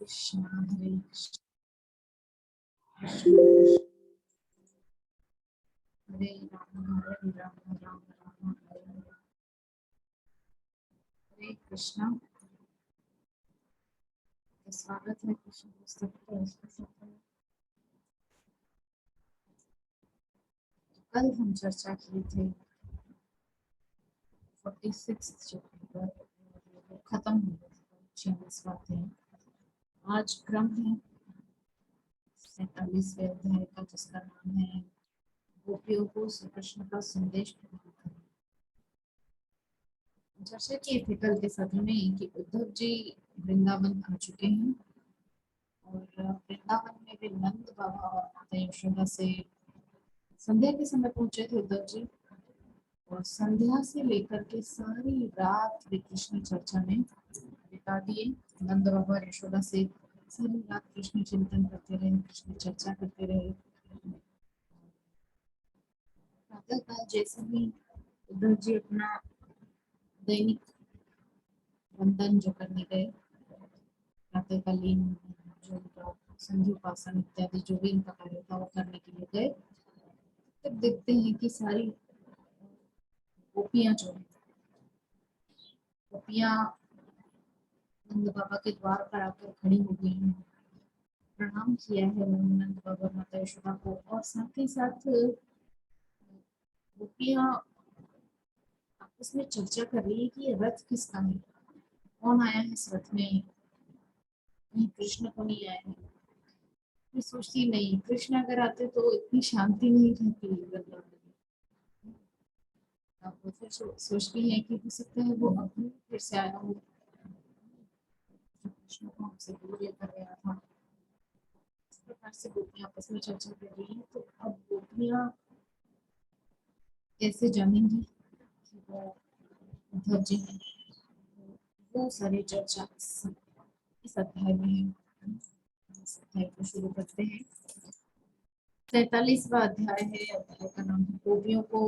कृष्ण हरे कृष्ण हरे राम राम राम हरे हरे। हरे कृष्णा। तो स्वागत है कृष्ण पुस्तक पर। कल हम चर्चा की थी 46 चैप्टर पर, खत्म हो गया 46वां अध्याय। आज क्रम है 47वें अध्याय का, जिसका नाम है गोपियों को श्री कृष्ण का संदेश प्रदान करना। चर्चा की थी कल के सत्र में कि उद्धव जी वृंदावन आ चुके हैं और वृंदावन में भी नंद बाबा और माता यशोदा से संध्या के समय पहुंचे थे उद्धव जी। और संध्या से लेकर के सारी रात वे कृष्ण चर्चा में बिता दिए। नंद बाबा और यशोदा से सारी रात कृष्ण चिंतन करते रहे, कृष्ण चर्चा करते रहे। प्रातःकाल जैसे ही उद्धव जी अपना दैनिक वंदन जो करने गए, प्रातःकालीन जो उनका संधि उपासन इत्यादि जो भी इनका कार्य था वो करने के लिए गए, तब देखते हैं कि सारी गोपियां जो है, गोपियां नंद बाबा के द्वार पर आकर खड़ी हो गई हैं। प्रणाम किया है नंद बाबा माता यशोदा को, और साथ ही साथ गोपियां आपस में चर्चा कर रही है कि ये रथ किसका है, कौन आया है इस रथ में, कहीं कृष्ण को नहीं आया है। मैं सोचती नहीं, कृष्ण अगर आते तो इतनी शांति नहीं रहती वृंदावन में। अब वो फिर सोचती है कि हो सकता है वो अभी फिर से आया हो, जो कृष्ण को हमसे दूर लेकर गया था। इस प्रकार से गोपियां आपस में चर्चा कर रही है। तो अब गोपियां कैसे जानेंगी कि वो उद्धव जी हैं, वो सारी चर्चा इस अध्याय में है। इस अध्याय को शुरू करते हैं। 43वां अध्याय है। अध्याय का नाम है गोपियों को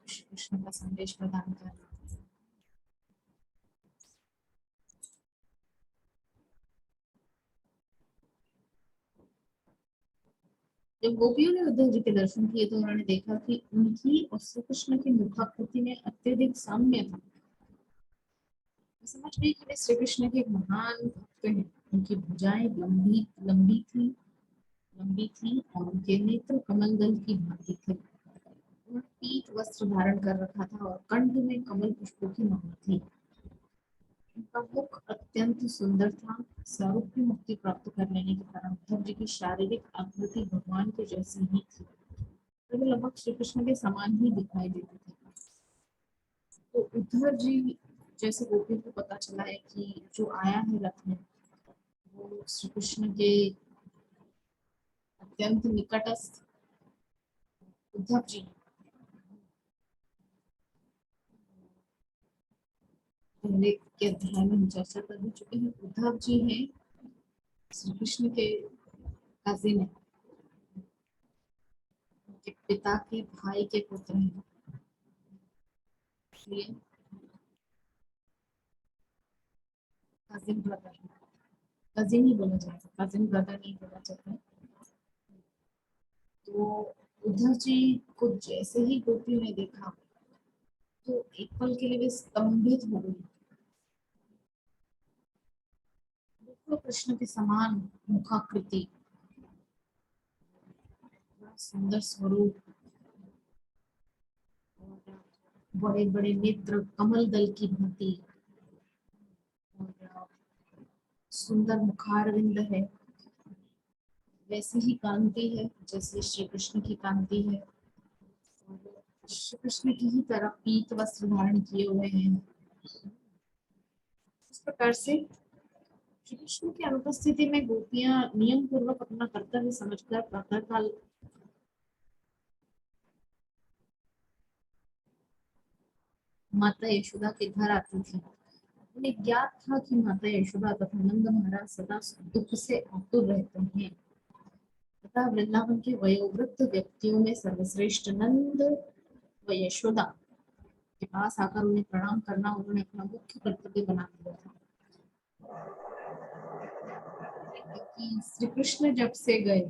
श्री कृष्ण का संदेश प्रदान करना। जब गोपियों ने उद्धव जी के दर्शन किए तो उन्होंने देखा कि उनकी और श्री कृष्ण की मुखाकृति में अत्यधिक साम्य था। समझ गई कि वे श्री कृष्ण के एक महान भक्त हैं। उनकी भुजाएं लंबी लंबी थी और उनके नेत्र कमल दल की भांति थे। उन्होंने पीत वस्त्र धारण कर रखा था और कंठ में कमल पुष्पों की माला थी। उनका मुख अत्यंत सुंदर था। स्वरूप की मुक्ति प्राप्त कर लेने के कारण उद्धव जी की शारीरिक आकृति भगवान के जैसी ही थी। वे लगभग श्री कृष्ण के समान ही दिखाई देते थे। तो उद्धव जी जैसे गोपियों को पता चला है कि जो आया है रथ में वो श्री कृष्ण के अत्यंत निकटस्थ उद्धव जी। पहले के अध्याय में हम चर्चा कर भी चुके हैं। उद्धव जी हैं श्री कृष्ण के कजिन है, उनके पिता के भाई के पुत्र हैं। इसलिए कजिन ब्रदर, कजिन ही बोला जाता, कजिन ब्रदर नहीं बोला जाता। तो उद्धव जी को जैसे ही गोपियों ने देखा तो एक पल के लिए वे स्तंभित हो गई। बिल्कुल कृष्ण के समान मुखाकृति, बड़ा सुंदर स्वरूप और बड़े बड़े नेत्र कमल दल की भांति और सुंदर मुखारविंद है। वैसी ही कांति है जैसे श्री कृष्ण की कांति है। और श्री कृष्ण की ही तरह पीत वस्त्र धारण किए हुए हैं। इस प्रकार से श्री कृष्ण की अनुपस्थिति में गोपियां नियम पूर्वक अपना कर्तव्य समझकर प्रातःकाल माता यशोदा के घर आती थी। उन्हें ज्ञात था कि माता यशोदा तथा नंद महाराज सदा दुख से आतुर रहते हैं तथा वृंदावन के वयोवृद्ध व्यक्तियों में सर्वश्रेष्ठ नंद व यशोदा के पास आकर उन्हें प्रणाम करना उन्होंने अपना मुख्य कर्तव्य बना दिया था। कि श्री कृष्ण जब से गए,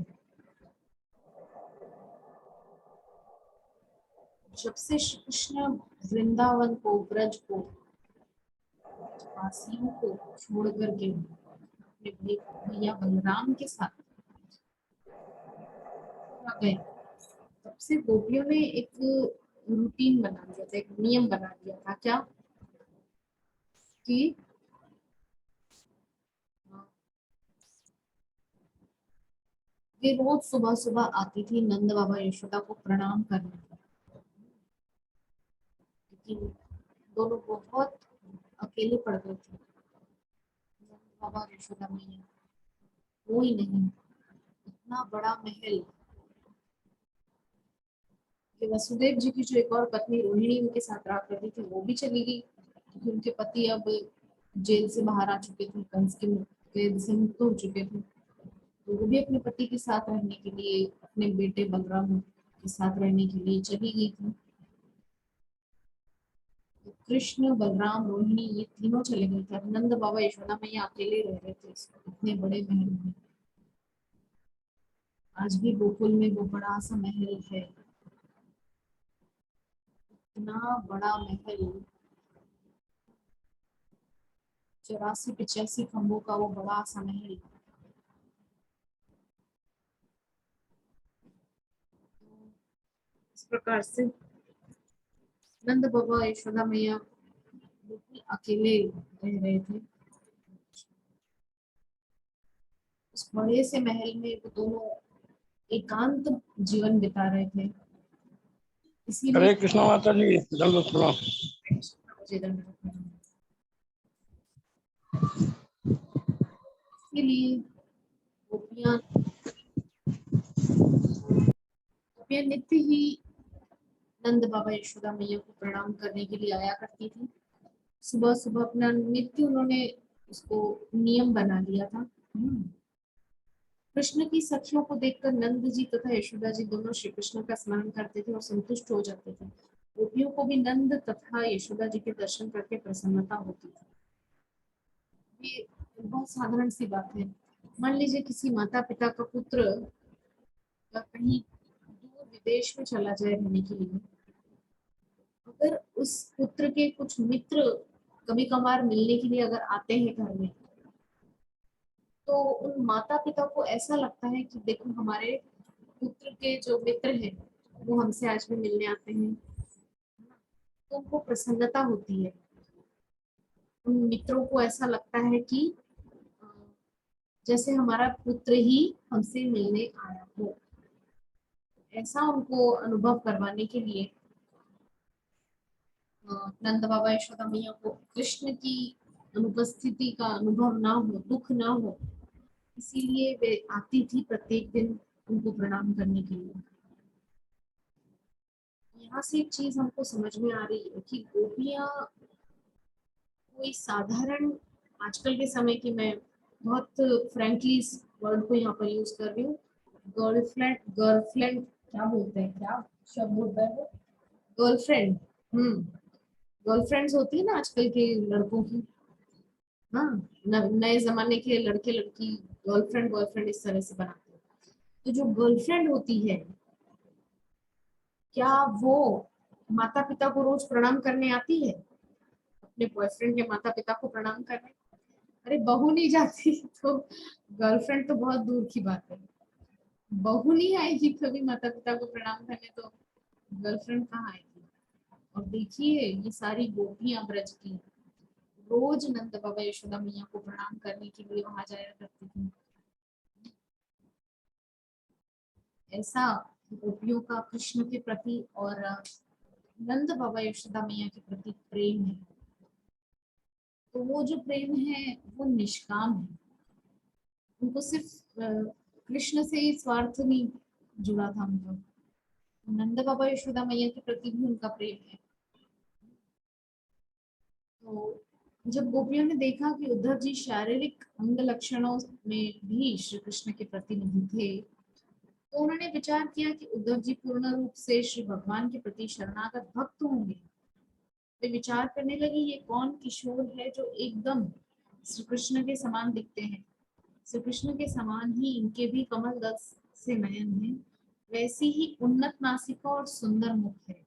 जब से श्री कृष्ण वृंदावन को, ब्रज को, वासियों को छोड़ करके अपने भैया बलराम के साथ आ गए, तब से गोपियों ने एक रूटीन बना दिया था, एक नियम बना दिया था। क्या? कि वे रोज सुबह सुबह आती थी नंद बाबा यशोदा को प्रणाम करने, लेकिन दोनों बहुत अकेले पड़ गए थे। नंद बाबा और यशोदा मैया, कोई नहीं, इतना बड़ा महल कि वसुदेव जी की जो एक और पत्नी रोहिणी उनके साथ रहा करती थी वो भी चली गई, क्योंकि उनके पति अब जेल से बाहर आ चुके थे, कंस के कैद से मुक्त हो चुके थे। तो वो भी अपने पति के साथ रहने के लिए, अपने बेटे बलराम के साथ रहने के लिए चली गई थी। तो कृष्ण, बलराम, रोहिणी ये तीनों चले गए थे। नंद बाबा यशोदा मैया अकेले रह रहे थे इतने बड़े महल में। आज भी गोकुल में वो बड़ा सा महल है, इतना बड़ा महल, 84-85 खम्भों का वो बड़ा सा महल। इस प्रकार से नंद बाबा यशोदा मैया बिल्कुल अकेले रह रहे थे उस बड़े से महल में। वो दोनों एकांत जीवन बिता रहे थे, इसीलिए हरे कृष्णा माता जी, दंडवत प्रणाम। इसीलिए गोपियां गोपियां नित्य ही नंद बाबा यशोदा मैया को प्रणाम करने के लिए आया करती थी। सुबह सुबह अपना नित्य उन्होंने उसको नियम बना लिया था। कृष्ण की सखियों को देखकर नंद जी तथा यशोदा जी दोनों श्री कृष्ण का स्मरण करते थे और संतुष्ट हो जाते थे। गोपियों को भी नंद तथा यशोदा जी के दर्शन करके प्रसन्नता होती थी। ये बहुत साधारण सी बात है। मान लीजिए किसी माता पिता का पुत्र या कहीं दूर विदेश में चला जाए रहने के लिए, अगर उस पुत्र के कुछ मित्र कभी कभार मिलने के लिए अगर आते हैं घर में, तो उन माता पिता को ऐसा लगता है कि देखो हमारे पुत्र के जो मित्र हैं वो हमसे आज भी मिलने आते हैं, तो उनको प्रसन्नता होती है। उन मित्रों को ऐसा लगता है कि अ, जैसे हमारा पुत्र ही हमसे मिलने आया हो। ऐसा उनको अनुभव करवाने के लिए नंद बाबा यशोदा मैया को कृष्ण की अनुपस्थिति का अनुभव ना हो, दुख ना हो, इसीलिए वे आती थी प्रत्येक दिन उनको प्रणाम करने के लिए। यहाँ से एक चीज हमको समझ में आ रही है कि गोपियां कोई साधारण, आजकल के समय की मैं बहुत फ्रैंकली इस वर्ड को यहाँ पर यूज कर रही हूँ, गर्लफ्रेंड, गर्लफ्रेंड क्या बोलते हैं, क्या शब्द होता है वो, गर्लफ्रेंड। हम्म, गर्लफ्रेंड्स होती है ना आजकल के लड़कों की। हाँ, नए जमाने के लड़के लड़की गर्लफ्रेंड बॉयफ्रेंड इस तरह से बनाते हैं। तो जो गर्लफ्रेंड होती है, क्या वो माता पिता को रोज प्रणाम करने आती है? अपने बॉयफ्रेंड के माता पिता को प्रणाम करने? अरे बहू नहीं जाती तो गर्लफ्रेंड तो बहुत दूर की बात है। बहू नहीं आएगी कभी माता पिता को प्रणाम करने, तो गर्लफ्रेंड कहाँ आएगी? और देखिए ये सारी गोपियां ब्रज की रोज नंद बाबा यशोदा मैया को प्रणाम करने के लिए वहां जाया करती थी। ऐसा गोपियों का कृष्ण के प्रति और नंद बाबा यशोदा मैया के प्रति प्रेम है। तो वो जो प्रेम है वो निष्काम है, उनको सिर्फ कृष्ण से ही स्वार्थ नहीं जुड़ा था उनका, नंद बाबा यशोदा मैया के प्रति भी उनका प्रेम है। तो जब गोपियों ने देखा कि उद्धव जी शारीरिक अंग लक्षणों में भी श्री कृष्ण के प्रति नहीं थे, तो उन्होंने विचार किया कि उद्धव जी पूर्ण रूप से श्री भगवान के प्रति शरणागत भक्त होंगे। वे विचार करने लगे ये कौन किशोर है जो एकदम श्री कृष्ण के समान दिखते हैं। श्री कृष्ण के समान ही इनके भी कमल दल से नयन है, वैसी ही उन्नत नासिका और सुंदर मुख है।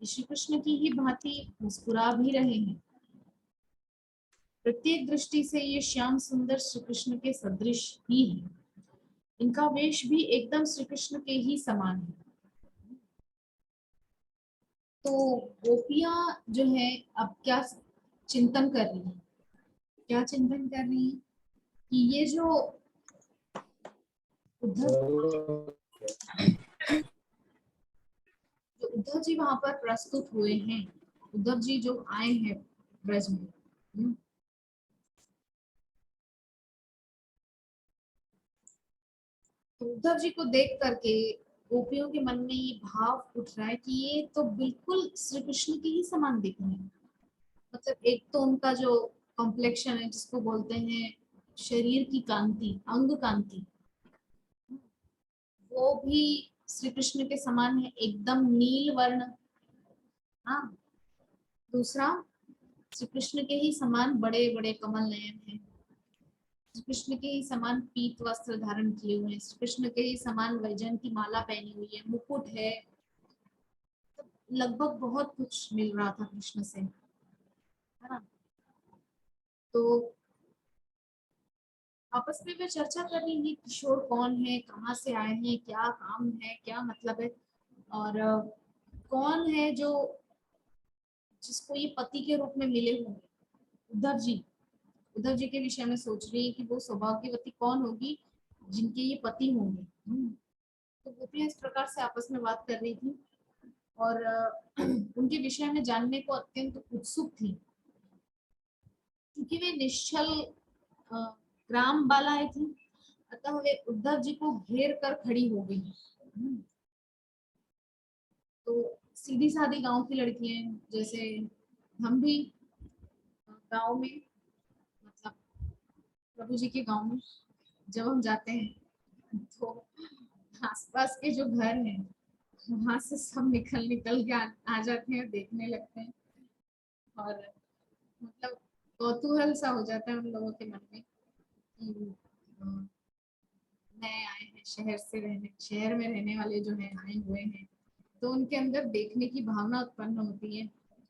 श्री कृष्ण की ही भांति मुस्कुरा भी रहे हैं। प्रत्येक दृष्टि से ये श्याम सुंदर श्री कृष्ण के सदृश ही है। इनका वेश भी एकदम श्री कृष्ण के ही समान है। तो गोपियां जो है अब क्या चिंतन कर रही हैं, क्या चिंतन कर रही हैं कि ये जो उद्धव जी वहां पर प्रस्तुत हुए हैं, उद्धव जी जो आए हैं ब्रज में, तो उद्धव जी को देख करके गोपियों के मन में ये भाव उठ रहा है कि ये तो बिल्कुल श्री कृष्ण के ही समान दिख रहे हैं। मतलब एक तो उनका जो कॉम्प्लेक्शन है, जिसको बोलते हैं शरीर की कांति, अंग कांति, वो भी श्री कृष्ण के समान है, एकदम नील वर्ण। हाँ, दूसरा श्री कृष्ण के ही समान बड़े बड़े कमल नयन है, श्री कृष्ण के ही समान पीत वस्त्र धारण किए हुए हैं, श्री कृष्ण के ही समान वैजयंती की माला पहनी हुई है, मुकुट है। तो लगभग बहुत कुछ मिल रहा था कृष्ण से, है ना। तो आपस में वे चर्चा कर रही है, किशोर कौन है, कहाँ से आए हैं, क्या काम है, क्या मतलब है, और कौन है जो जिसको ये पति के रूप में मिले होंगे। उद्धव जी, उद्धव जी के विषय में सोच रही है कि वो सौभाग्यवती कौन होगी जिनके ये पति होंगे। तो गोपियां इस प्रकार से आपस में बात कर रही थी और उनके विषय में जानने को अत्यंत उत्सुक थी, क्योंकि वे निश्चल ग्राम बालाएं थी, अतः वे उद्धव जी को घेर कर खड़ी हो गई। तो सीधी सादी गांव की लड़कियां, जैसे हम भी गांव में, मतलब प्रभु जी के गांव में जब हम जाते हैं तो आसपास के जो घर हैं वहां से सब निकल निकल के आ जाते हैं, देखने लगते हैं, और मतलब कौतूहल सा हो जाता है उन लोगों के मन में कि नए आए हैं, शहर से रहने, शहर में रहने वाले जो हैं आए हुए हैं, तो उनके अंदर देखने की भावना उत्पन्न होती है,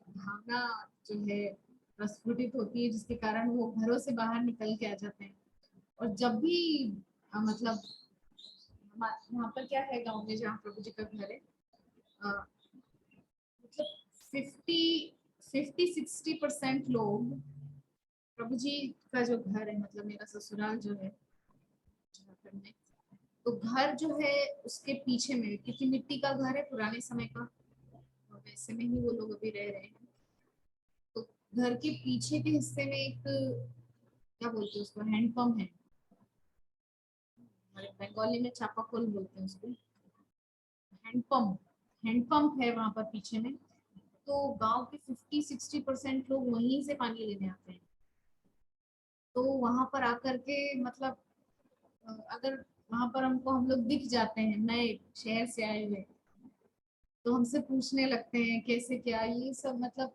भावना जो है प्रस्फुटित होती है, जिसके कारण वो घरों से बाहर निकल के आ जाते हैं। और जब भी मतलब वहाँ पर क्या है गांव में जहाँ प्रभु जी का घर है, मतलब 50-60% लोग प्रभु जी का जो घर है, मतलब मेरा ससुराल जो है झारखंड में, तो घर जो है उसके पीछे में, क्योंकि मिट्टी का घर है पुराने समय का, और वैसे में ही वो लोग अभी रह रहे हैं। तो घर के पीछे के हिस्से में एक, क्या बोलते हैं उसको, हैंडपंप है, हमारे बंगाली में चापाकल बोलते हैं उसको, हैंडपंप, हैंडपंप है वहां पर पीछे में। तो गांव के 50-60% लोग वहीं से पानी लेने आते हैं। तो वहां पर आकर के मतलब अगर वहां पर हमको, हम लोग दिख जाते हैं नए शहर से आए हुए, तो हमसे पूछने लगते हैं कैसे क्या ये सब, मतलब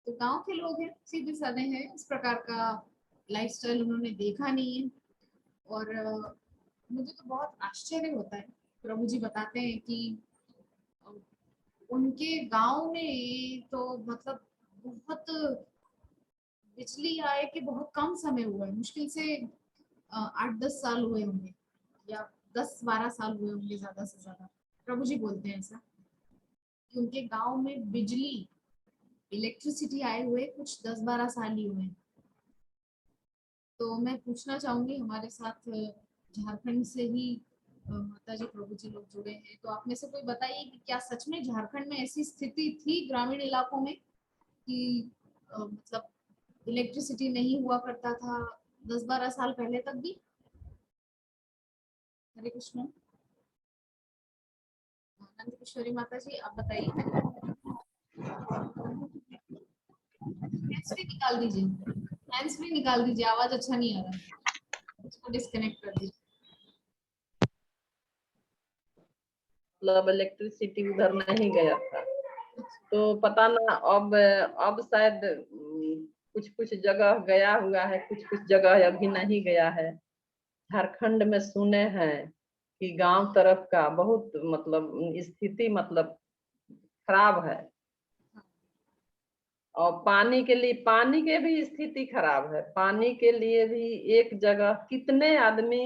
तो गांव के लोग हैं, सीधे साधे हैं, इस प्रकार का लाइफस्टाइल उन्होंने देखा नहीं है। और मुझे तो बहुत आश्चर्य होता है, प्रभु जी बताते हैं कि अ, उनके गांव में तो मतलब बहुत, बिजली आए के बहुत कम समय हुआ है, मुश्किल से 8-10 साल हुए होंगे, या 10-12 साल हुए होंगे ज्यादा से ज्यादा। प्रभु जी बोलते हैं ऐसा कि उनके गांव में बिजली, इलेक्ट्रिसिटी आए हुए कुछ 10-12 साल ही हुए हैं। तो मैं पूछना चाहूंगी, हमारे साथ झारखंड से ही माता जी प्रभु जी लोग जुड़े हैं, तो आप में से कोई बताइए कि क्या सच में झारखंड में ऐसी स्थिति थी ग्रामीण इलाकों में कि मतलब इलेक्ट्रिसिटी नहीं हुआ करता था 10-12 साल पहले तक भी। हरे कृष्ण। नंद किशोरी माता जी आप बताइए। हैंड्स फ्री निकाल दीजिए, हैंड्स फ्री निकाल दीजिए, आवाज अच्छा नहीं आ रहा, इसको डिस्कनेक्ट कर दीजिए। मतलब इलेक्ट्रिसिटी उधर नहीं गया था, तो पता ना अब शायद कुछ कुछ जगह गया हुआ है, कुछ कुछ जगह अभी नहीं गया है। झारखंड में सुने हैं कि गांव तरफ का बहुत मतलब स्थिति मतलब खराब है, और पानी के लिए, पानी के भी स्थिति खराब है। पानी के लिए भी एक जगह कितने आदमी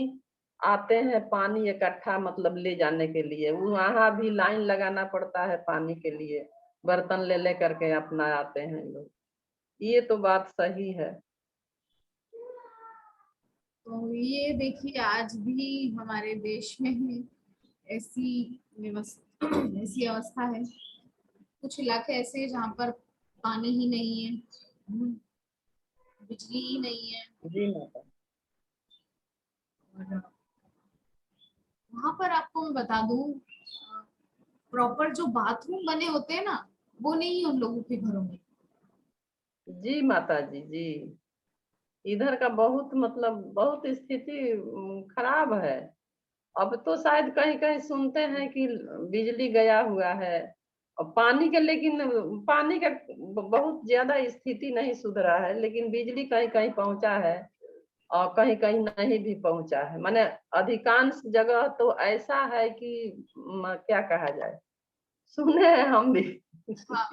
आते हैं पानी इकट्ठा मतलब ले जाने के लिए, वहां भी लाइन लगाना पड़ता है पानी के लिए, बर्तन ले ले करके अपना आते हैं लोग। ये तो बात सही है। तो ये देखिए आज भी हमारे देश में ऐसी व्यवस्था ऐसी अवस्था है। कुछ इलाके ऐसे हैं जहाँ पर पानी ही नहीं है, बिजली ही नहीं है, जी माता। और वहां पर आपको मैं बता दूं, प्रॉपर जो बाथरूम बने होते हैं ना, वो नहीं है उन लोगों के घरों में। जी माता जी जी। इधर का बहुत मतलब बहुत स्थिति खराब है। अब तो शायद कहीं कहीं सुनते हैं कि बिजली गया हुआ है और पानी का, लेकिन पानी का बहुत ज्यादा स्थिति नहीं सुधरा है, लेकिन बिजली कहीं कहीं पहुंचा है और कहीं कहीं नहीं भी पहुंचा है। माने अधिकांश जगह तो ऐसा है कि क्या कहा जाए, सुने हैं हम भी। हाँ,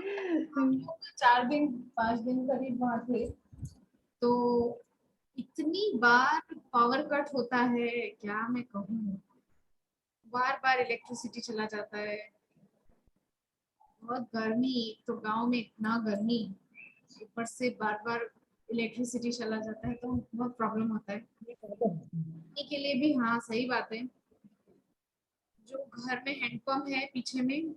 हम लोग 4 दिन 5 दिन करीब वहां थे, तो इतनी बार पावर कट होता है, क्या मैं कहूँ। बार बार इलेक्ट्रिसिटी चला जाता है, बहुत गर्मी, एक तो गांव में इतना गर्मी, ऊपर से बार बार इलेक्ट्रिसिटी चला जाता है तो बहुत प्रॉब्लम होता है। पानी के लिए भी हाँ सही बात है, जो घर में हैंडपंप है पीछे में,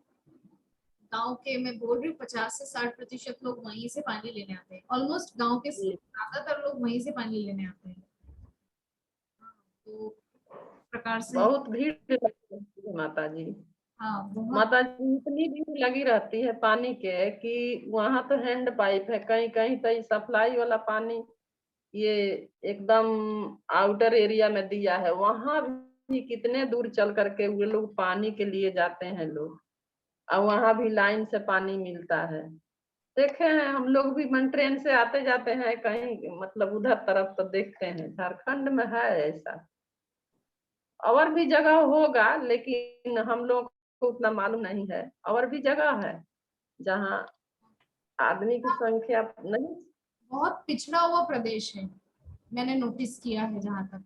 गांव के मैं बोल रही हूँ 50 से 60% लोग वहीं से पानी लेने आते हैं। ऑलमोस्ट गांव के ज्यादातर लोग वहीं से पानी लेने आते हैं। हाँ, तो इस प्रकार से बहुत भीड़ लगती है माता जी। हाँ बहुत। माता जी इतनी भीड़ लगी रहती है पानी के कि वहां तो हैंड पाइप है, कहीं कहीं तो सप्लाई वाला पानी ये एकदम आउटर एरिया में दिया है, वहां भी कितने दूर चल करके वे लोग पानी के लिए जाते हैं लोग, और वहां भी लाइन से पानी मिलता है। देखे हैं हम लोग भी, मन ट्रेन से आते जाते हैं कहीं मतलब उधर तरफ, तो देखते हैं झारखंड में है ऐसा। और भी जगह होगा लेकिन हम लोग को उतना मालूम नहीं है। और भी जगह है जहाँ आदमी की संख्या नहीं। बहुत पिछड़ा हुआ प्रदेश है, मैंने नोटिस किया है जहां तक।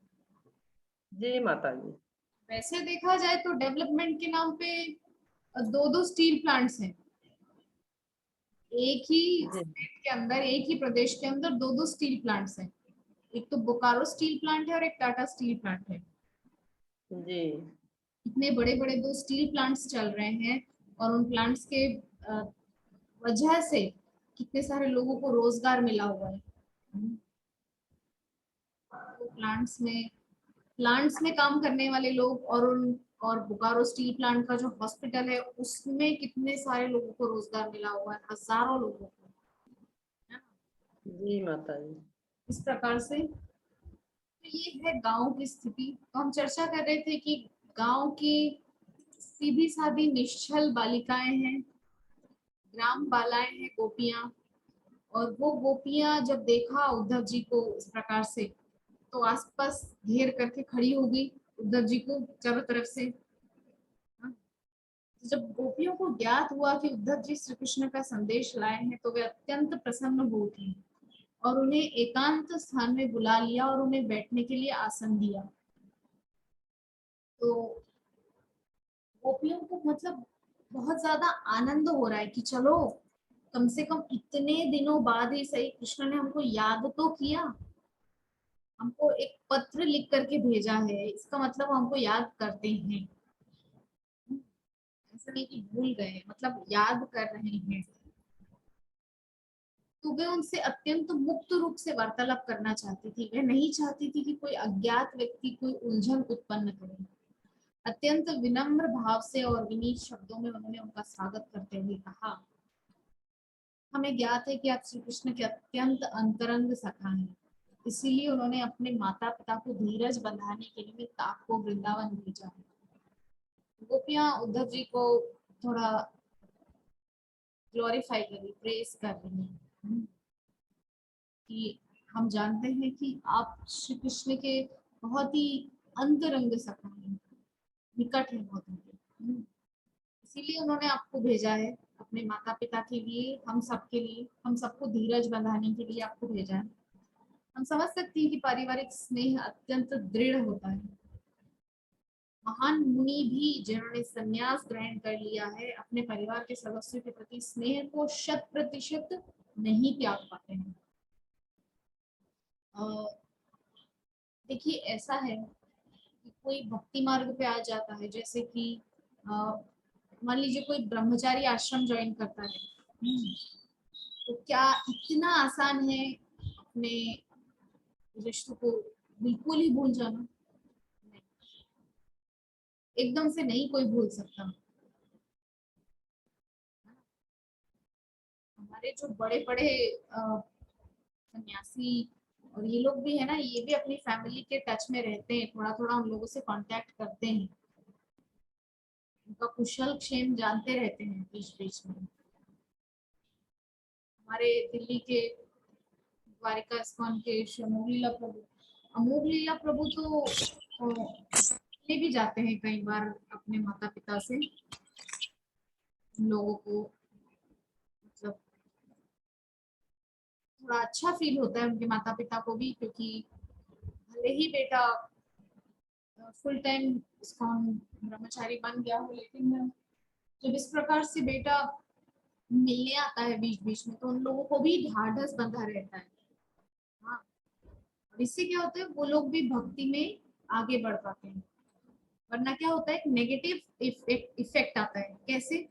जी माता जी। वैसे देखा जाए तो डेवलपमेंट के नाम पे दो दो स्टील प्लांट्स हैं, एक ही जी स्टेट के अंदर, एक ही प्रदेश के अंदर दो दो स्टील प्लांट्स हैं। एक तो बोकारो स्टील प्लांट है और एक टाटा स्टील प्लांट है। जी इतने बड़े बड़े दो स्टील प्लांट्स चल रहे हैं, और उन प्लांट्स के वजह से कितने सारे लोगों को रोजगार मिला हुआ है। तो प्लांट्स में काम करने वाले लोग, और उन और बोकारो स्टील प्लांट का जो हॉस्पिटल है उसमें कितने सारे लोगों को रोजगार मिला हुआ है, हजारों लोगों को, है ना? जी माता जी। इस प्रकार से तो ये है गांव की स्थिति। तो हम चर्चा कर रहे थे कि गांव की सीधी सादी निश्चल बालिकाएं हैं, ग्राम बालाएं हैं, गोपियां। और वो गोपियां जब देखा उद्धव जी को इस प्रकार से, तो आसपास घेर करके खड़ी होगी उद्धव जी को चारों तरफ से। हाँ, तो जब गोपियों को ज्ञात हुआ कि उद्धव जी श्री कृष्ण का संदेश लाए हैं, तो वे अत्यंत प्रसन्न हो उठी और उन्हें एकांत स्थान में बुला लिया और उन्हें बैठने के लिए आसन दिया। तो गोपियों को मतलब बहुत ज्यादा आनंद हो रहा है कि चलो, कम से कम इतने दिनों बाद ही सही कृष्ण ने हमको याद तो किया, हमको एक पत्र लिख करके भेजा है, इसका मतलब हमको याद करते हैं। ऐसा नहीं कि भूल गए, मतलब याद कर रहे हैं। तो वे उनसे अत्यंत मुक्त रूप से वार्तालाप करना चाहती थी, वे नहीं चाहती थी कि कोई अज्ञात व्यक्ति कोई उलझन उत्पन्न करे। अत्यंत विनम्र भाव से और विनीत शब्दों में उन्होंने उनका स्वागत करते हुए कहा, हमें ज्ञात है कि आप श्री कृष्ण के अत्यंत अंतरंग सखा हैं, इसीलिए उन्होंने अपने माता पिता को धीरज बंधाने के निमित्त आपको वृंदावन भेजा है। गोपियां उद्धव जी को थोड़ा ग्लोरीफाई कर रही, प्रेस कर रही हैं। कि हम जानते हैं कि आप श्री कृष्ण के बहुत ही अंतरंग सखा हैं, निकट है बहुत उनके। इसीलिए उन्होंने आपको भेजा है, अपने माता पिता के लिए, हम सबके लिए, हम सबको धीरज बंधाने के लिए आपको भेजा है। हम समझ सकते हैं कि पारिवारिक स्नेह अत्यंत दृढ़ होता है। महान मुनि भी जिन्होंने संन्यास ग्रहण कर लिया है, अपने परिवार के सदस्यों के प्रति स्नेह को 100% नहीं त्याग पाते हैं। देखिए ऐसा है कि कोई भक्ति मार्ग पे आ जाता है, जैसे कि मान लीजिए कोई ब्रह्मचारी आश्रम ज्वाइन करता है, तो क्या इतना आसान है अपने रिश्तों को बिल्कुल ही भूल जाना? नहीं, एकदम से नहीं कोई भूल सकता। हमारे जो बड़े बड़े सन्यासी और ये लोग भी है ना, ये भी अपनी फैमिली के टच में रहते हैं, थोड़ा थोड़ा उन लोगों से कांटेक्ट करते हैं, उनका कुशल क्षेम जानते रहते हैं बीच बीच में। हमारे दिल्ली के द्वारिका इस्कॉन के श्री अमोघ लीला प्रभु तो ले भी जाते हैं कई बार अपने माता पिता से उन लोगों को, मतलब थोड़ा अच्छा फील होता है उनके माता पिता को भी, क्योंकि भले ही बेटा फुल टाइम इस्कॉन ब्रह्मचारी बन गया हो, लेकिन जब इस प्रकार से बेटा मिलने आता है बीच बीच में, तो उन लोगों को भी ढाढ़स बंधा रहता है। हाँ, और इससे क्या होता है, वो लोग भी भक्ति में आगे बढ़ पाते हैं। वरना क्या होता है, एक नेगेटिव इफेक्ट आता है। कैसे?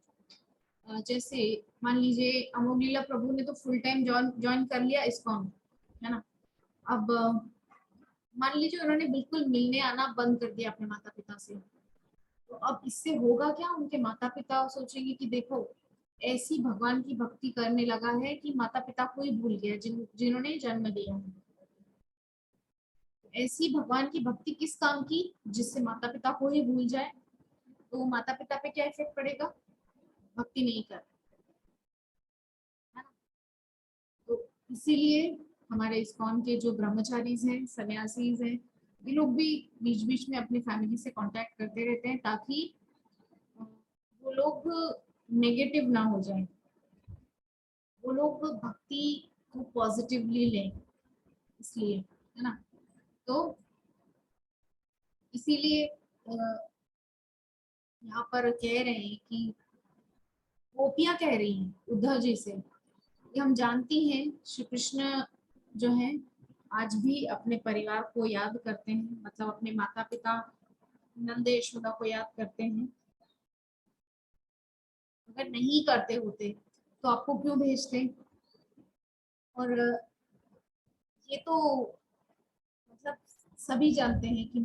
जैसे मान लीजिए अमोघ लीला प्रभु ने तो फुल टाइम ज्वाइन कर लिया इस्कॉन, है ना। अब मान लीजिए उन्होंने बिल्कुल मिलने आना बंद कर दिया अपने माता पिता से, तो अब इससे होगा क्या, उनके माता पिता सोचेंगे कि देखो ऐसी भगवान की भक्ति करने लगा है कि माता पिता को ही भूल गया जिन्होंने जन्म दिया है। ऐसी भगवान की भक्ति किस काम की, जिससे माता पिता को ही भूल जाए, तो माता पिता पे क्या इफेक्ट पड़ेगा, भक्ति नहीं कर, है ना। तो इसीलिए हमारे इस्कॉन के जो ब्रह्मचारीज हैं, सन्यासीज हैं, ये लोग भी बीच बीच में अपनी फैमिली से कांटेक्ट करते रहते हैं, ताकि वो लोग नेगेटिव ना हो जाए, वो लोग भक्ति को पॉजिटिवली लें, इसलिए, है ना। तो इसीलिए यहाँ पर कह रहे हैं कि गोपियां कह रही हैं उद्धव जी से, कि हम जानती हैं श्री कृष्ण जो है आज भी अपने परिवार को याद करते हैं, मतलब अपने माता पिता नंद यशोदा को याद करते हैं। अगर नहीं करते होते तो आपको क्यों भेजते? और ये तो मतलब सभी जानते हैं कि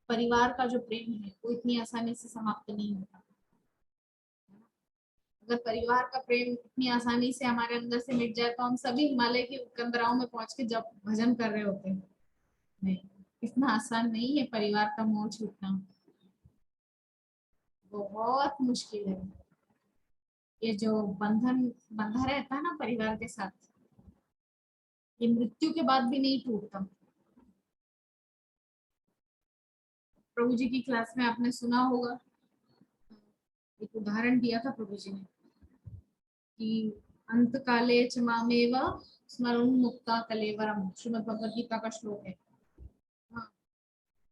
परिवार का जो प्रेम है वो इतनी आसानी से समाप्त नहीं होता। अगर परिवार का प्रेम इतनी आसानी से हमारे अंदर से मिट जाए, तो हम सभी हिमालय की कंदराओं में पहुंच के जब भजन कर रहे होते हैं। नहीं, इतना आसान नहीं है परिवार का मोह छूटना, बहुत मुश्किल है। ये जो बंधन बंधा रहता है ना परिवार के साथ, ये मृत्यु के बाद भी नहीं टूटता। प्रभु जी की क्लास में आपने सुना होगा, एक उदाहरण दिया था प्रभु जी ने कि अंत काले च मामेव स्मरण मुक्ता कलेवरम, श्रीमद् भगवद गीता का श्लोक है। हाँ,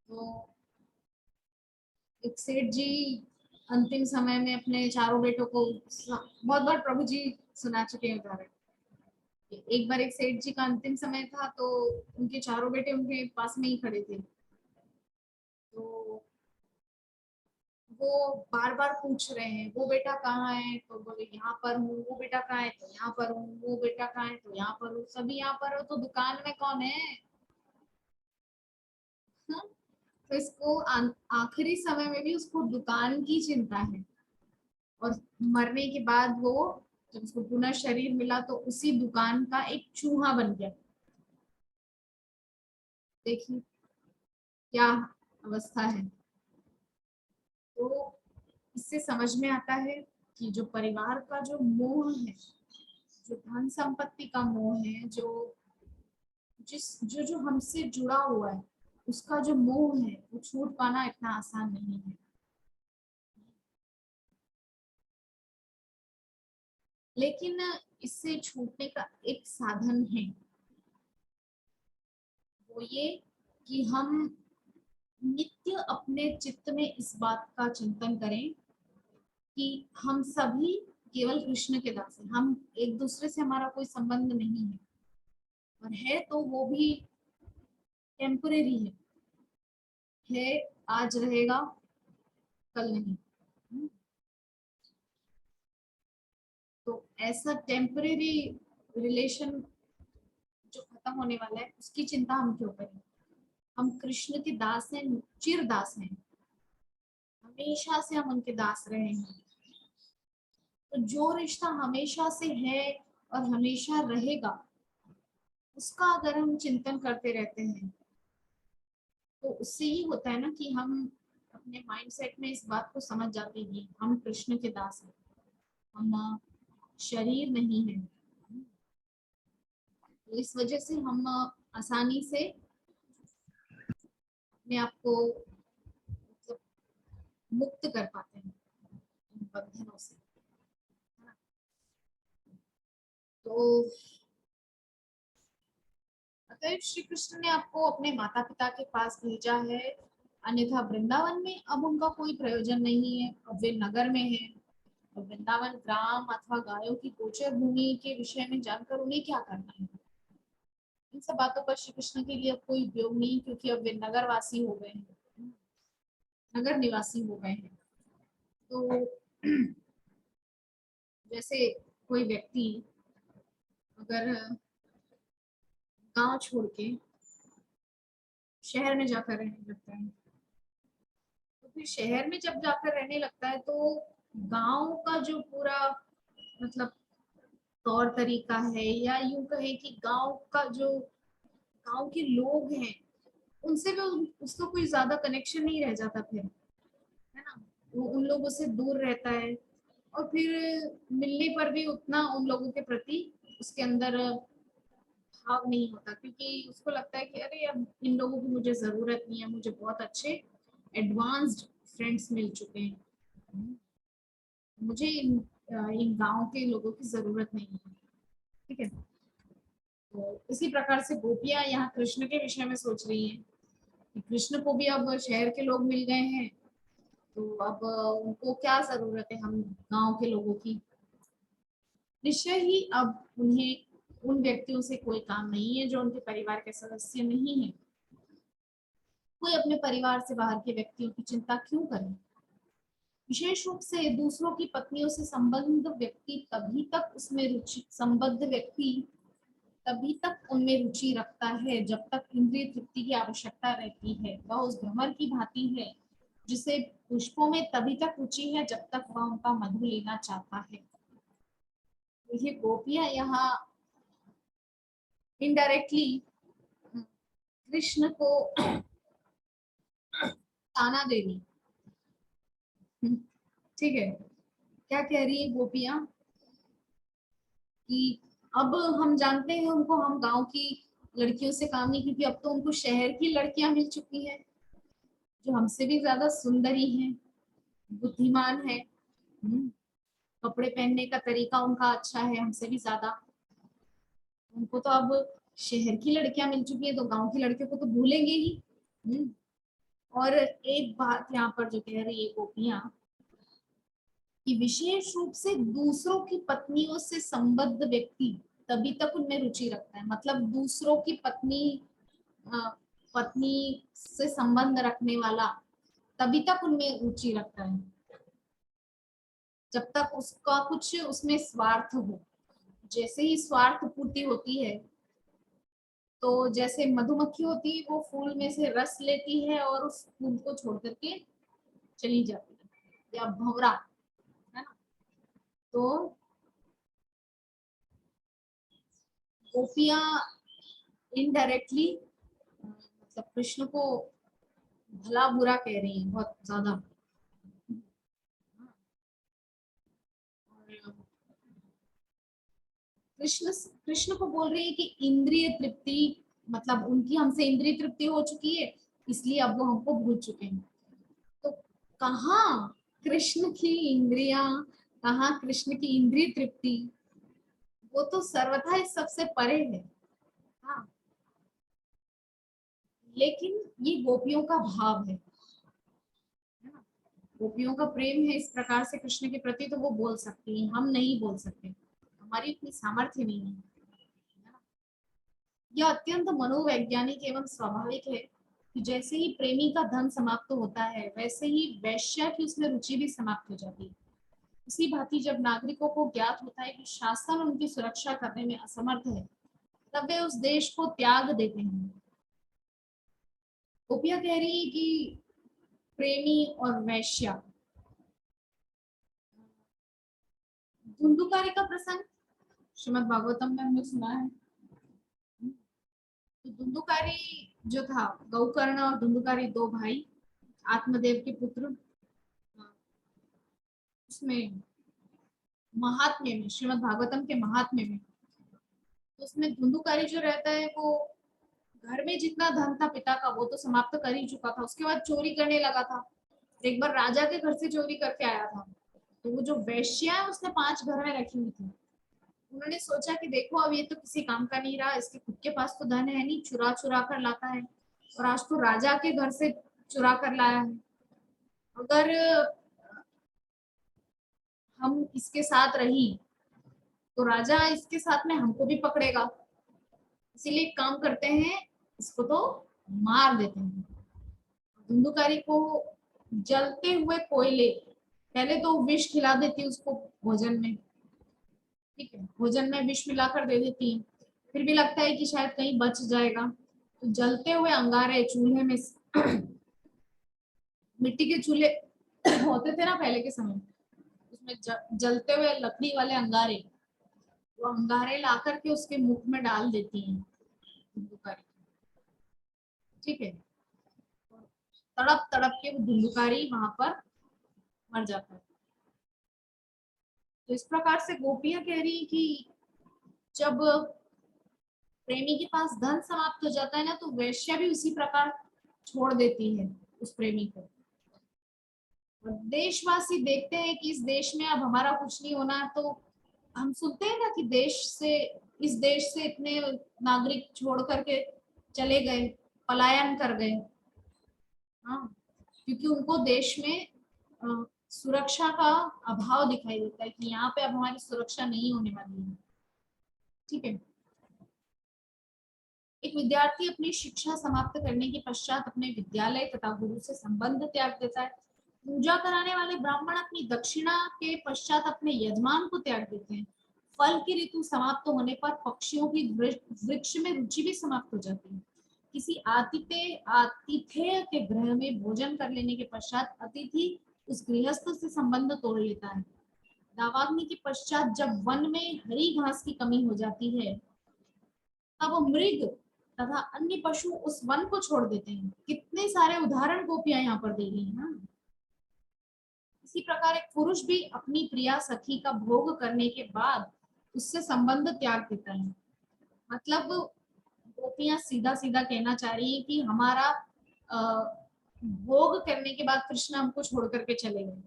तो एक सेठ जी अंतिम समय में अपने चारों बेटों को, बहुत बार प्रभु जी सुना चुके हैं उदाहरण। एक बार एक सेठ जी का अंतिम समय था, तो उनके चारों बेटे उनके पास में ही खड़े थे, तो वो बार बार पूछ रहे हैं वो बेटा कहाँ है, तो बोले यहाँ पर हूँ, वो बेटा कहाँ है, तो यहाँ पर हूँ, वो बेटा कहाँ है, तो यहाँ पर हूँ, सभी यहाँ पर हो, तो दुकान में कौन है? हाँ? तो इसको आखिरी समय में भी उसको दुकान की चिंता है, और मरने के बाद वो जब उसको पुनः शरीर मिला तो उसी दुकान का एक चूहा बन गया। देखिए क्या अवस्था है। तो इससे समझ में आता है कि जो परिवार का जो मोह है, जो धन संपत्ति का मोह है, जो जो जो हमसे जुड़ा हुआ है उसका जो मोह है वो छूट पाना इतना आसान नहीं है। लेकिन इससे छूटने का एक साधन है, वो ये कि हम नित्य अपने चित्त में इस बात का चिंतन करें कि हम सभी केवल कृष्ण के दास हैं। हम एक दूसरे से हमारा कोई संबंध नहीं है, और है तो वो भी टेम्परेरी है आज रहेगा कल नहीं। तो ऐसा टेम्परेरी रिलेशन जो खत्म होने वाला है उसकी चिंता हम क्यों करें। हम कृष्ण के दास हैं, चिर दास हैं, हमेशा से हम उनके दास रहे हैं। तो जो रिश्ता हमेशा से है और हमेशा रहेगा उसका अगर हम चिंतन करते रहते हैं तो उससे ही होता है ना कि हम अपने माइंडसेट में इस बात को समझ जाते हैं हम कृष्ण के दास हैं, हम शरीर नहीं है। तो इस वजह से हम आसानी से अपने आप को मतलब मुक्त कर पाते हैं इन बंधनों से। तो अतः श्री कृष्ण ने आपको अपने माता पिता के पास भेजा है, अन्यथा वृंदावन में अब उनका कोई प्रयोजन नहीं है। अब वे नगर में है, और वृंदावन ग्राम अथवा गायों की गोचर भूमि के विषय में जानकर उन्हें क्या करना है। इन सब बातों का श्री कृष्ण के लिए अब कोई उपयोग नहीं, क्योंकि अब वे नगरवासी हो गए हैं, नगर निवासी हो गए हैं। तो जैसे कोई व्यक्ति अगर गांव छोड़ के शहर में जाकर रहने लगता है, तो फिर शहर में जब जाकर रहने लगता है तो गांव का जो पूरा मतलब तौर तरीका है, या यूं कहे कि गांव का जो गांव के लोग हैं उनसे भी उसका कोई ज्यादा कनेक्शन नहीं रह जाता फिर, है ना। वो उन लोगों से दूर रहता है, और फिर मिलने पर भी उतना उन लोगों के प्रति उसके अंदर भाव नहीं होता, क्योंकि उसको लगता है कि अरे अब इन लोगों की मुझे जरूरत नहीं है, मुझे बहुत अच्छे एडवांस्ड फ्रेंड्स मिल चुके हैं, मुझे इन गांव के लोगों की जरूरत नहीं है। ठीक है। तो इसी प्रकार से गोपियां यहाँ कृष्ण के विषय में सोच रही हैं कि कृष्ण को भी अब शहर के लोग मिल गए हैं, तो अब उनको क्या जरूरत है हम गांव के लोगों की। निश्चय ही अब उन्हें उन व्यक्तियों से कोई काम नहीं है जो उनके परिवार के सदस्य नहीं है। कोई अपने परिवार से बाहर के व्यक्तियों की चिंता क्यों करे। विशेष रूप से दूसरों की पत्नियों से संबद्ध व्यक्ति तभी तक उनमें रुचि रखता है जब तक इंद्रिय तृप्ति की आवश्यकता रहती है। वह उस भ्रमर की भांति है जिसे पुष्पों में तभी तक रुचि है जब तक वह उनका मधु लेना चाहता है। तो ये गोपियां यहाँ इनडायरेक्टली कृष्ण को ताना दे रही। ठीक है, क्या कह रही है गोपियां कि अब हम जानते हैं उनको, हम गांव की लड़कियों से काम नहीं, क्योंकि अब तो उनको शहर की लड़कियां मिल चुकी हैं जो हमसे भी ज्यादा सुंदरी हैं, बुद्धिमान है, कपड़े पहनने का तरीका उनका अच्छा है हमसे भी ज्यादा। उनको तो अब शहर की लड़कियां मिल चुकी है, तो गांव की लड़कियों को तो भूलेंगे ही। और एक बात यहाँ पर जो कह रही है गोपियां कि विशेष रूप से दूसरों की पत्नियों से संबद्ध व्यक्ति तभी तक उनमें रुचि रखता है। मतलब दूसरों की पत्नी से संबंध रखने वाला तभी तक उनमें रुचि रखता है जब तक उसका कुछ उसमें स्वार्थ हो। जैसे ही स्वार्थ पूर्ति होती है, तो जैसे मधुमक्खी होती है वो फूल में से रस लेती है और उस फूल को छोड़ करके चली जाती है, या भंवरा, है ना। तो गोपियां इनडायरेक्टली मतलब कृष्ण को भला बुरा कह रही है बहुत ज्यादा। कृष्ण कृष्ण को बोल रही है कि इंद्रिय तृप्ति मतलब उनकी हमसे इंद्रिय तृप्ति हो चुकी है, इसलिए अब वो हमको भूल चुके हैं। तो कहाँ कृष्ण की इंद्रियां, कहाँ कृष्ण की इंद्रिय तृप्ति, वो तो सर्वथा इस सबसे परे है। हाँ, लेकिन ये गोपियों का भाव है ना? गोपियों का प्रेम है इस प्रकार से कृष्ण के प्रति, तो वो बोल सकती है, हम नहीं बोल सकते, हमारी इतनी सामर्थ्य नहीं है। यह अत्यंत मनोवैज्ञानिक एवं स्वाभाविक है कि जैसे ही प्रेमी का धन समाप्त होता है, वैसे ही वैश्या की उसमें रुचि भी समाप्त हो जाती है। इसी भांति जब नागरिकों को ज्ञात होता है कि शासन उनकी सुरक्षा करने में असमर्थ है, तब वे उस देश को त्याग देते हैं। गोपियां कह रही है कि प्रेमी और वैश्या, धुंधुकारी का प्रसंग श्रीमद् भागवतम में हमने सुना है। तो धुंधुकारी जो था, गौकर्ण और धुंधुकारी दो भाई, आत्मदेव के पुत्र। उसमें महात्म्य में, श्रीमद् भागवतम के महात्म्य में, तो उसमें धुंधुकारी जो रहता है वो घर में जितना धन था पिता का वो तो समाप्त कर ही चुका था, उसके बाद चोरी करने लगा था। एक बार राजा के घर से चोरी करके आया था। तो वो जो वेश्या है उसने 5 घर में रखी हुई थी। उन्होंने सोचा कि देखो अब ये तो किसी काम का नहीं रहा, इसके खुद के पास तो धन है नहीं, चुरा चुरा कर लाता है, और आज तो राजा के घर से चुरा कर लाया है। अगर हम इसके साथ रही तो राजा इसके साथ में हमको भी पकड़ेगा, इसीलिए एक काम करते हैं, इसको तो मार देते हैं। धुंधुकारी को जलते हुए कोयले, पहले तो विष खिला देती है उसको भोजन में, ठीक है, भोजन में विष मिलाकर दे देती है, फिर भी लगता है कि शायद कहीं बच जाएगा, तो जलते हुए अंगारे चूल्हे में मिट्टी के चूल्हे होते थे ना पहले के समय, उसमें जलते हुए लकड़ी वाले अंगारे, वो अंगारे ला करके उसके मुख में डाल देती हैं धुंधुकारी, ठीक है, तड़प तड़प के वो धुंधुकारी वहां पर मर जाता है। तो इस प्रकार से गोपियां कह रही कि जब प्रेमी के पास धन समाप्त हो जाता है ना, तो वैश्या भी उसी प्रकार छोड़ देती है उस प्रेमी को। और देशवासी देखते हैं कि इस देश में अब हमारा कुछ नहीं होना, तो हम सुनते हैं ना कि इस देश से इतने नागरिक छोड़ करके चले गए, पलायन कर गए। हाँ, क्योंकि उनको देश में सुरक्षा का अभाव दिखाई देता है कि यहाँ पे अब हमारी सुरक्षा नहीं होने वाली है, ठीक है। एक विद्यार्थी अपनी शिक्षा समाप्त करने के पश्चात अपने विद्यालय तथा गुरु से संबंध त्याग देता है। पूजा कराने वाले ब्राह्मण अपनी दक्षिणा के पश्चात अपने यजमान को त्याग देते हैं। फल की ऋतु समाप्त होने पर पक्षियों की वृक्ष में रुचि भी समाप्त हो जाती है। किसी आतिथ्य के गृह में भोजन कर लेने के पश्चात अतिथि उस गृहस्थ से संबंध तोड़ लेता है। दावाग्नि के पश्चात जब वन में हरी घास की कमी हो जाती है, तब मृग तथा अन्य पशु उस वन को छोड़ देते हैं। कितने सारे उदाहरण गोपियां यहाँ पर दे रही है ना। इसी प्रकार एक पुरुष भी अपनी प्रिया सखी का भोग करने के बाद उससे संबंध त्याग देता है। मतलब गोपियां सीधा सीधा कहना चाह रही है कि हमारा भोग करने के बाद कृष्ण हमको छोड़ करके चले गए।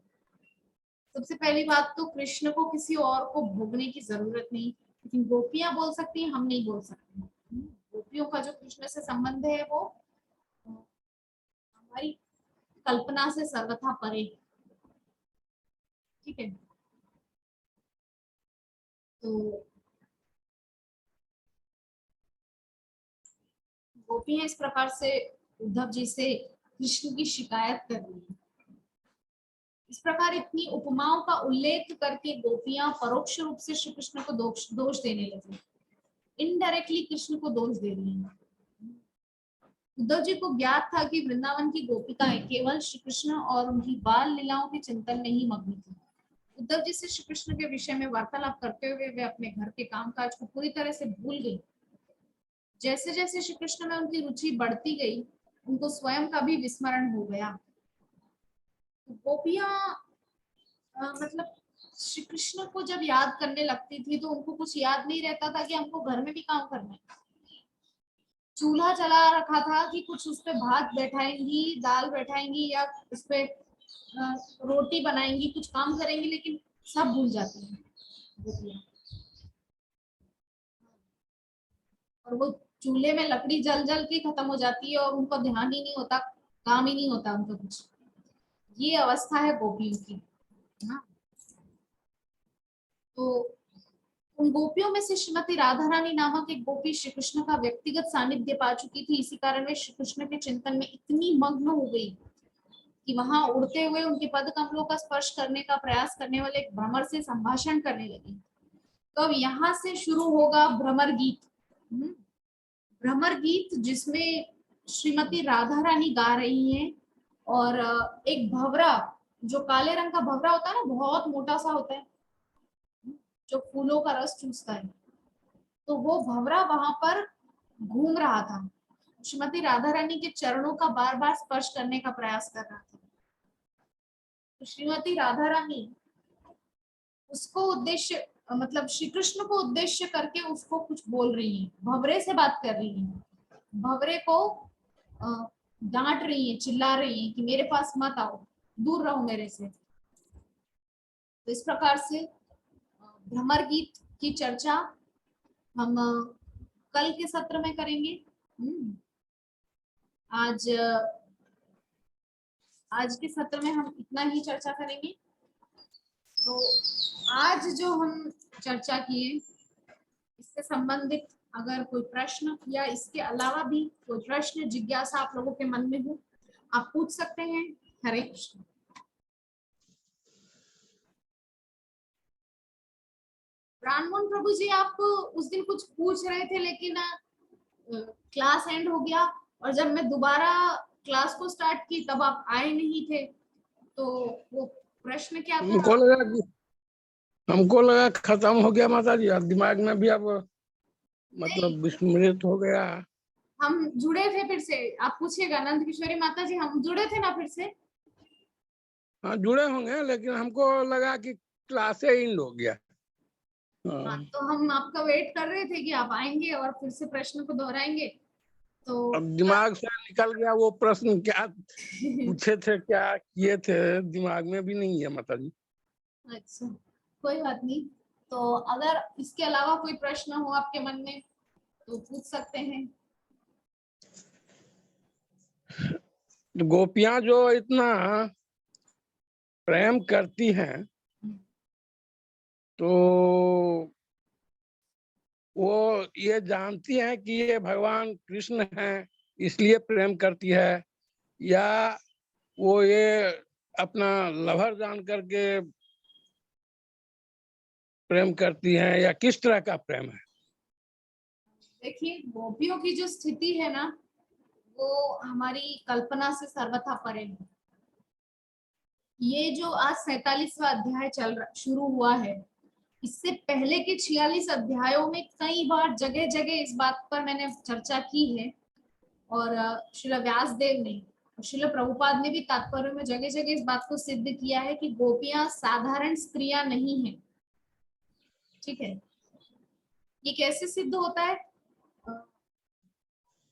सबसे पहली बात तो कृष्ण को किसी और को भोगने की जरूरत नहीं, लेकिन गोपियां बोल सकती हैं, हम नहीं बोल सकते। गोपियों का जो कृष्ण से संबंध है वो हमारी कल्पना से सर्वथा परे, ठीक है। तो गोपियां इस प्रकार से उद्धव जी से कृष्ण की शिकायत कर रही है। इस प्रकार इतनी उपमाओं का उल्लेख करके गोपियां परोक्ष रूप से श्री कृष्ण को दोष देने लगी, इनडायरेक्टली कृष्ण को दोष दे रही है। उद्धव जी को ज्ञात था कि वृंदावन की गोपिकाएं केवल श्री कृष्ण और उनकी बाल लीलाओं के चिंतन में ही मग्न थी। उद्धव जी से श्री कृष्ण के विषय में वार्तालाप करते हुए वे अपने घर के कामकाज को पूरी तरह से भूल गई। जैसे जैसे श्री कृष्ण में उनकी रुचि बढ़ती गई, उनको स्वयं का भी विस्मरण हो गया। तो गोपियां मतलब श्री कृष्ण को जब याद करने लगती थी तो उनको कुछ याद नहीं रहता था कि हमको घर में भी काम करना है। चूल्हा जला रखा था कि कुछ उस पे भात बैठाएंगी, दाल बैठाएंगी या उस पे रोटी बनाएंगी, कुछ काम करेंगी, लेकिन सब भूल जाती हैं गोपियां। और वो चूल्हे में लकड़ी जल जल के खत्म हो जाती है और उनको ध्यान ही नहीं होता, काम ही नहीं होता उनका कुछ। ये अवस्था है गोपियों की ना। तो उन गोपियों में से श्रीमती राधा रानी नामक एक गोपी श्री कृष्ण का व्यक्तिगत सानिध्य पा चुकी थी। इसी कारण वे श्री कृष्ण के चिंतन में इतनी मग्न हो गई कि वहां उड़ते हुए उनके पद कमलों का स्पर्श करने का प्रयास करने वाले एक भ्रमर से संभाषण करने लगी। तो अब यहाँ से शुरू होगा भ्रमर गीत। भ्रमर गीत जिसमें श्रीमती राधा रानी गा रही हैं और एक भंवरा, जो काले रंग का भंवरा होता है ना, बहुत मोटा सा होता है, जो फूलों का रस चूसता है, तो वो भंवरा वहां पर घूम रहा था, श्रीमती राधा रानी के चरणों का बार बार स्पर्श करने का प्रयास कर रहा था। तो श्रीमती राधा रानी उसको उद्देश्य, मतलब श्री कृष्ण को उद्देश्य करके उसको कुछ बोल रही है, भंवरे से बात कर रही है, भंवरे को डांट रही है, चिल्ला रही है कि मेरे पास मत आओ, दूर रहो मेरे से। तो इस प्रकार से भ्रमर गीत की चर्चा हम कल के सत्र में करेंगे। आज के सत्र में हम इतना ही चर्चा करेंगे। तो आज जो हम चर्चा किए इससे संबंधित अगर कोई प्रश्न या इसके अलावा भी कोई प्रश्न जिज्ञासा आप लोगों के मन में हो, आप पूछ सकते हैं। हरे कृष्ण। राममोहन प्रभु जी, आप उस दिन कुछ पूछ रहे थे लेकिन क्लास एंड हो गया, और जब मैं दोबारा क्लास को स्टार्ट की तब आप आए नहीं थे। तो वो प्रश्न क्या था? हमको लगा खत्म हो गया माता जी, दिमाग में भी अब मतलब विस्मृत हो गया। हम जुड़े थे फिर से, आप पूछिएगा नंद किशोरी माता जी, हम जुड़े थे ना फिर से? हाँ जुड़े होंगे, लेकिन हमको लगा कि क्लास एंड हो गया। हाँ, तो हम आपका वेट कर रहे थे कि आप आएंगे और फिर से प्रश्न को दोहराएंगे। तो अब दिमाग से निकल गया वो प्रश्न, क्या पूछे थे क्या किए थे, दिमाग में भी नहीं है माता जी। अच्छा, कोई बात नहीं। तो अगर इसके अलावा कोई प्रश्न हो आपके मन में तो पूछ सकते हैं। तो गोपियां जो इतना प्रेम करती हैं तो वो ये जानती हैं कि ये भगवान कृष्ण हैं इसलिए प्रेम करती है, या वो ये अपना लवर जान करके प्रेम करती हैं, या किस तरह का प्रेम है? देखिए, गोपियों की जो स्थिति है ना, वो हमारी कल्पना से सर्वथा परे है। ये जो आज 47वां अध्याय शुरू हुआ है, इससे पहले के 46 अध्यायों में कई बार जगह जगह इस बात पर मैंने चर्चा की है, और श्रील व्यासदेव ने और श्रील प्रभुपाद ने भी तात्पर्य में जगह जगह इस बात को सिद्ध किया है कि गोपियां साधारण स्त्रियां नहीं है। ठीक है, ये कैसे सिद्ध होता है?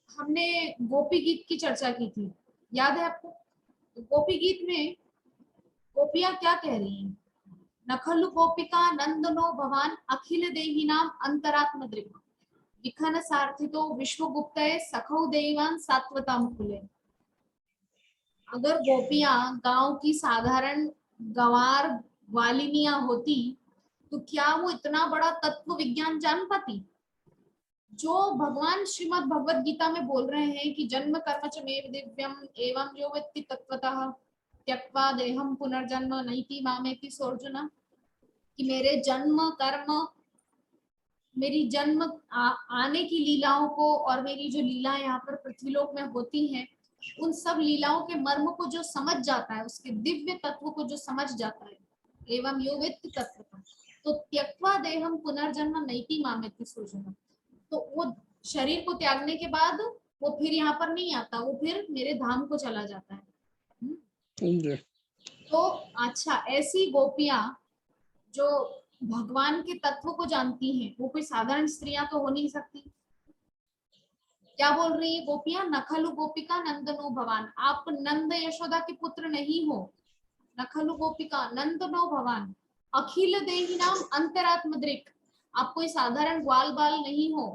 हमने गोपी गीत की चर्चा की थी, याद है आपको? तो गोपी गीत में गोपियां क्या कह रही हैं? नखलु गोपिका नंदनो भवान अखिल देही नाम अंतरात्म दृक् विखन सार्थितो विश्वगुप्तये सखौ देवान सात्वताम खुले। अगर गोपियां गांव की साधारण गंवार ग्वालिनियां होती तो क्या वो इतना बड़ा तत्व विज्ञान जान पाती? जो भगवान श्रीमद् भगवत गीता में बोल रहे हैं कि जन्म कर्म च मे दिव्यम एवं जो वेत्ति तत्वतः त्यक्त्वा देहम पुनर्जन्म नैति मामेति सोऽर्जुन, कि मेरे जन्म कर्म, मेरी जन्म आने की लीलाओं को और मेरी जो लीलाएं यहाँ पर पृथ्वीलोक में होती हैं, उन सब लीलाओं के मर्म को जो समझ जाता है, उसके दिव्य तत्व को जो समझ जाता है, एवं यो वेत्ति तत्वतः, तो त्यक्त्वा देहम पुनर्जन्म नैति मामेति सोऽर्जुन, तो वो शरीर को त्यागने के बाद वो फिर यहाँ पर नहीं आता, वो फिर मेरे धाम को चला जाता है। तो अच्छा, ऐसी गोपियां जो भगवान के तत्व को जानती हैं, वो कोई साधारण स्त्रियां तो हो नहीं सकती। क्या बोल रही है गोपियां? नखलु गोपिका नंदनो भवान, आप नंद यशोदा के पुत्र नहीं हो। नखलु गोपिका नंदनो भवान अखिल देही नाम अंतरात्म दृक्, आप कोई साधारण ग्वाल बाल नहीं हो,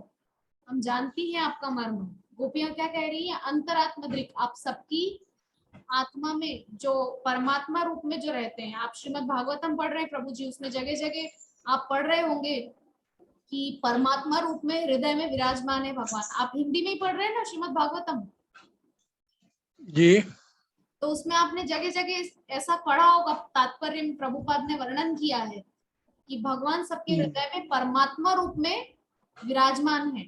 हम जानती हैं आपका मर्म। गोपियां क्या कह रही है? अंतरात्म दृक्, आप सबकी आत्मा में जो परमात्मा रूप में जो रहते हैं। आप श्रीमद् भागवतम पढ़ रहे हैं प्रभु जी, उसमें जगह जगह आप पढ़ रहे होंगे कि परमात्मा रूप में हृदय में विराजमान है भगवान। आप हिंदी में ही पढ़ रहे हैं ना श्रीमद् भागवतम जी। तो उसमें आपने जगह जगह ऐसा पढ़ा होगा, तात्पर्य में प्रभुपाद ने वर्णन किया है कि भगवान सबके हृदय में परमात्मा रूप में विराजमान है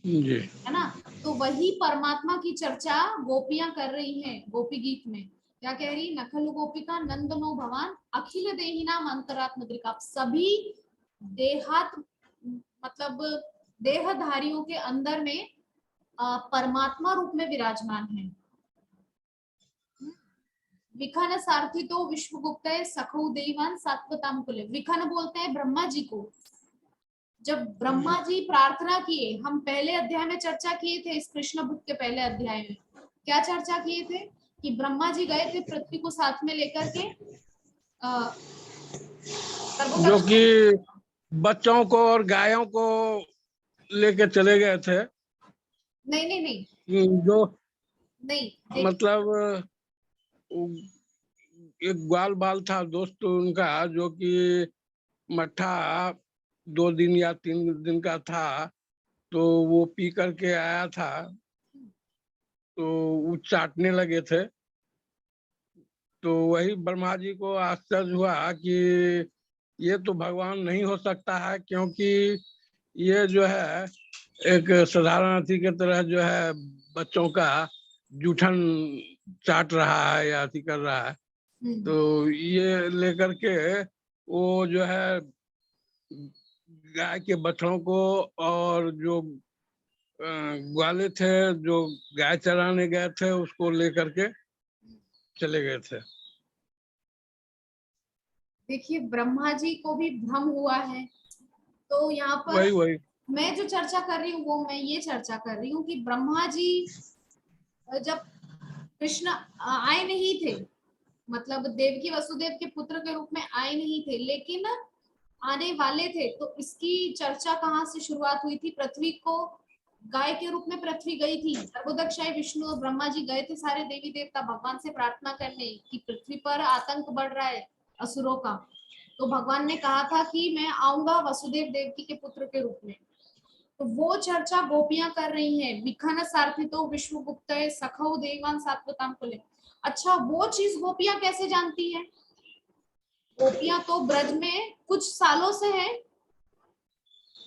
जी। है ना। तो वही परमात्मा की चर्चा गोपियां कर रही हैं गोपी गीत में। क्या कह रही? नखलु गोपिका नंदनो भवान अखिल देही नाम अंतरात्म दृक्, आप सभी देहात मतलब देहधारियों के अंदर में परमात्मा रूप में विराजमान है। विखन सारथी तो विश्वगुप्त सखो देवान सात्वताम कुले, विखन बोलते हैं ब्रह्मा जी को। जब ब्रह्मा जी प्रार्थना किए, हम पहले अध्याय में चर्चा किए थे, इस कृष्ण बुक के पहले अध्याय में क्या चर्चा किए थे कि ब्रह्मा जी गए थे पृथ्वी को साथ में लेकर के जो कि बच्चों को और गायों को लेके चले गए थे। नहीं नहीं नहीं जो नहीं मतलब एक ग्वाल बाल था दोस्त उनका, जो कि मट्ठा 2 दिन या 3 दिन का था, तो वो पी करके आया था, तो वो चाटने लगे थे। तो वही ब्रह्मा जी को आश्चर्य हुआ कि ये तो भगवान नहीं हो सकता है, क्योंकि ये जो है एक साधारण अति के तरह जो है बच्चों का जूठन चाट रहा है या अति कर रहा है। तो ये लेकर के वो जो है गाय के बछड़ों को और जो ग्वाले थे जो गाय चराने गए थे उसको लेकर के चले गए थे। देखिए ब्रह्मा जी को भी भ्रम हुआ है, तो यहाँ पर वही मैं जो चर्चा कर रही हूँ वो मैं ये चर्चा कर रही हूँ कि ब्रह्मा जी जब कृष्ण आए नहीं थे, मतलब देवकी वसुदेव के पुत्र के रूप में आए नहीं थे, लेकिन आने वाले थे। तो इसकी चर्चा कहाँ से शुरुआत हुई थी? पृथ्वी को गाय के रूप में पृथ्वी गई थी, सर्वोदक्षाई विष्णु और ब्रह्मा जी गए थे सारे देवी देवता भगवान से प्रार्थना करने कि पृथ्वी पर आतंक बढ़ रहा है असुरों का। तो भगवान ने कहा था कि मैं आऊंगा वसुदेव देवकी के पुत्र के रूप में। तो वो चर्चा गोपियां कर रही हैं, विखन सार्थितो विश्वगुप्त सखौ देवान सात्वताम कुले। अच्छा, वो चीज गोपियां कैसे जानती हैं? गोपियां तो ब्रज में कुछ सालों से हैं,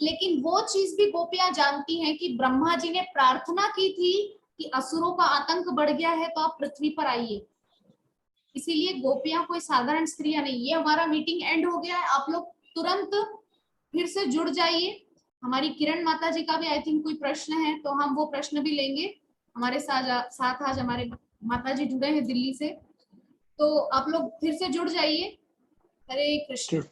लेकिन वो चीज भी गोपियां जानती हैं कि ब्रह्मा जी ने प्रार्थना की थी कि असुरों का आतंक बढ़ गया है तो आप पृथ्वी पर आइए। इसीलिए गोपियां कोई साधारण स्त्रियां नहीं। ये हमारा मीटिंग एंड हो गया है, आप लोग तुरंत फिर से जुड़ जाइए। हमारी किरण माता जी का भी आई थिंक कोई प्रश्न है, तो हम वो प्रश्न भी लेंगे। हमारे साथ आज हमारे माता जी जुड़े हैं दिल्ली से, तो आप लोग फिर से जुड़ जाइए। हरे कृष्ण।